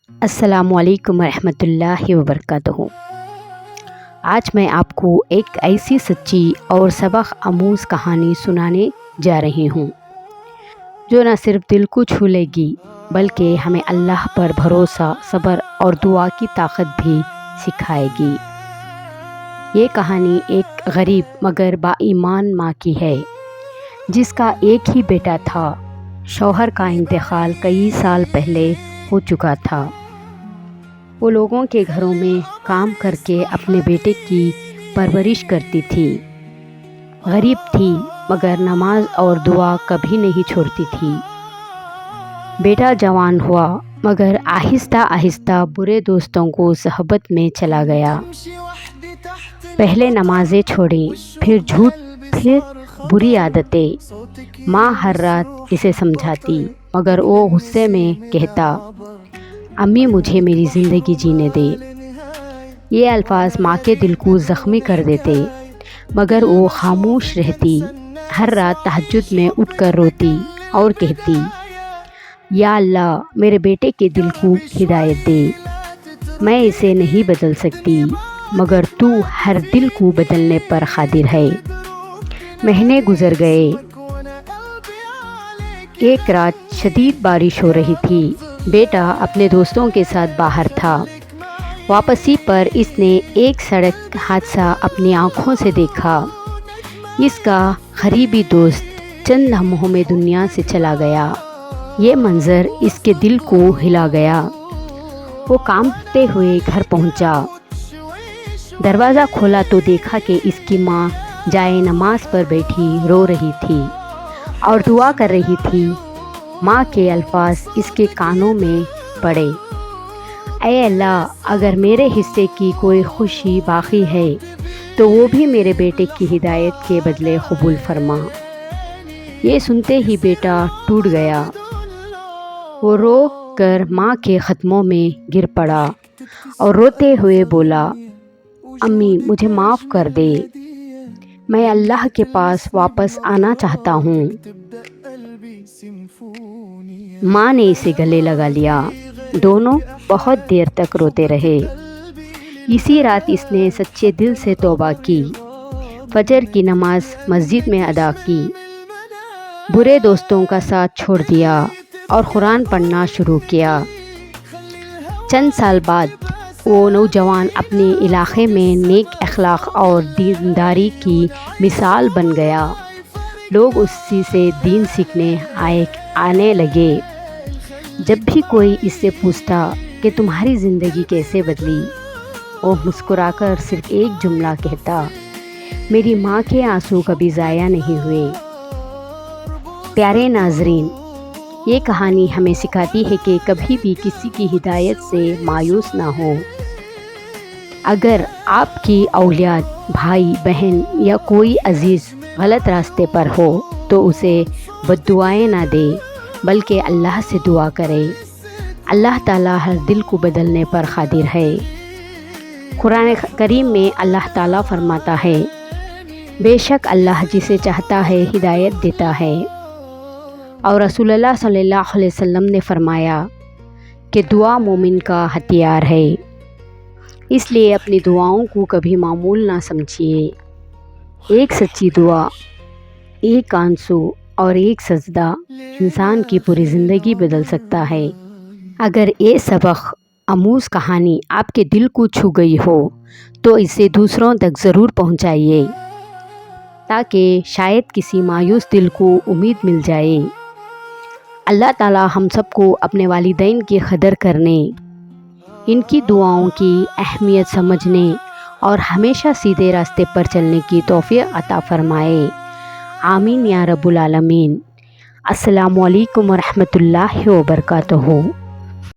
السلام علیکم ورحمۃ اللہ وبرکاتہ۔ آج میں آپ کو ایک ایسی سچی اور سبق آموز کہانی سنانے جا رہی ہوں جو نہ صرف دل کو چھو لے گی بلکہ ہمیں اللہ پر بھروسہ، صبر اور دعا کی طاقت بھی سکھائے گی۔ یہ کہانی ایک غریب مگر با ایمان ماں کی ہے جس کا ایک ہی بیٹا تھا۔ شوہر کا انتقال کئی سال پہلے ہو چکا تھا۔ وہ لوگوں کے گھروں میں کام کر کے اپنے بیٹے کی پرورش کرتی تھی۔ غریب تھی مگر نماز اور دعا کبھی نہیں چھوڑتی تھی۔ بیٹا جوان ہوا مگر آہستہ آہستہ برے دوستوں کو صحبت میں چلا گیا۔ پہلے نمازیں چھوڑیں، پھر جھوٹ، پھر بری عادتیں۔ ماں ہر رات اسے سمجھاتی مگر وہ غصے میں کہتا، امی مجھے میری زندگی جینے دے۔ یہ الفاظ ماں کے دل کو زخمی کر دیتے مگر وہ خاموش رہتی۔ ہر رات تہجد میں اٹھ کر روتی اور کہتی، یا اللہ میرے بیٹے کے دل کو ہدایت دے۔ میں اسے نہیں بدل سکتی مگر تو ہر دل کو بدلنے پر قادر ہے۔ مہینے گزر گئے۔ ایک رات شدید بارش ہو رہی تھی۔ بیٹا اپنے دوستوں کے ساتھ باہر تھا۔ واپسی پر اس نے ایک سڑک حادثہ اپنی آنکھوں سے دیکھا۔ اس کا قریبی دوست چند لمحوں میں دنیا سے چلا گیا۔ یہ منظر اس کے دل کو ہلا گیا۔ وہ کانپتے ہوئے گھر پہنچا۔ دروازہ کھولا تو دیکھا کہ اس کی ماں جائے نماز پر بیٹھی رو رہی تھی اور دعا کر رہی تھی۔ ماں کے الفاظ اس کے کانوں میں پڑے، اے اللہ اگر میرے حصے کی کوئی خوشی باقی ہے تو وہ بھی میرے بیٹے کی ہدایت کے بدلے قبول فرما۔ یہ سنتے ہی بیٹا ٹوٹ گیا۔ وہ رو کر ماں کے قدموں میں گر پڑا اور روتے ہوئے بولا، امی مجھے معاف کر دے، میں اللہ کے پاس واپس آنا چاہتا ہوں۔ ماں نے اسے گلے لگا لیا۔ دونوں بہت دیر تک روتے رہے۔ اسی رات اس نے سچے دل سے توبہ کی، فجر کی نماز مسجد میں ادا کی، برے دوستوں کا ساتھ چھوڑ دیا اور قرآن پڑھنا شروع کیا۔ چند سال بعد وہ نوجوان اپنے علاقے میں نیک اخلاق اور دینداری کی مثال بن گیا۔ لوگ اسی سے دین سیکھنے آنے لگے۔ جب بھی کوئی اس سے پوچھتا کہ تمہاری زندگی کیسے بدلی، وہ مسکرا کر صرف ایک جملہ کہتا، میری ماں کے آنسو کبھی ضائع نہیں ہوئے۔ پیارے ناظرین، یہ کہانی ہمیں سکھاتی ہے کہ کبھی بھی کسی کی ہدایت سے مایوس نہ ہو۔ اگر آپ کی اولاد، بھائی، بہن یا کوئی عزیز غلط راستے پر ہو تو اسے بد دعائیں نہ دے بلکہ اللہ سے دعا کرے۔ اللہ تعالیٰ ہر دل کو بدلنے پر قادر ہے۔ قرآن کریم میں اللہ تعالیٰ فرماتا ہے، بے شک اللہ جسے چاہتا ہے ہدایت دیتا ہے۔ اور رسول اللہ صلی اللہ علیہ وسلم نے فرمایا کہ دعا مومن کا ہتھیار ہے، اس لیے اپنی دعاؤں کو کبھی معمول نہ سمجھیے۔ ایک سچی دعا، ایک آنسو اور ایک سجدہ انسان کی پوری زندگی بدل سکتا ہے۔ اگر یہ سبق آموز کہانی آپ کے دل کو چھو گئی ہو تو اسے دوسروں تک ضرور پہنچائیے تاکہ شاید کسی مایوس دل کو امید مل جائے۔ اللہ تعالی ہم سب کو اپنے والدین کی قدر کرنے، ان کی دعاؤں کی اہمیت سمجھنے اور ہمیشہ سیدھے راستے پر چلنے کی توفیق عطا فرمائے۔ آمین یا رب العالمین۔ السلام علیکم ورحمۃ اللہ وبرکاتہ۔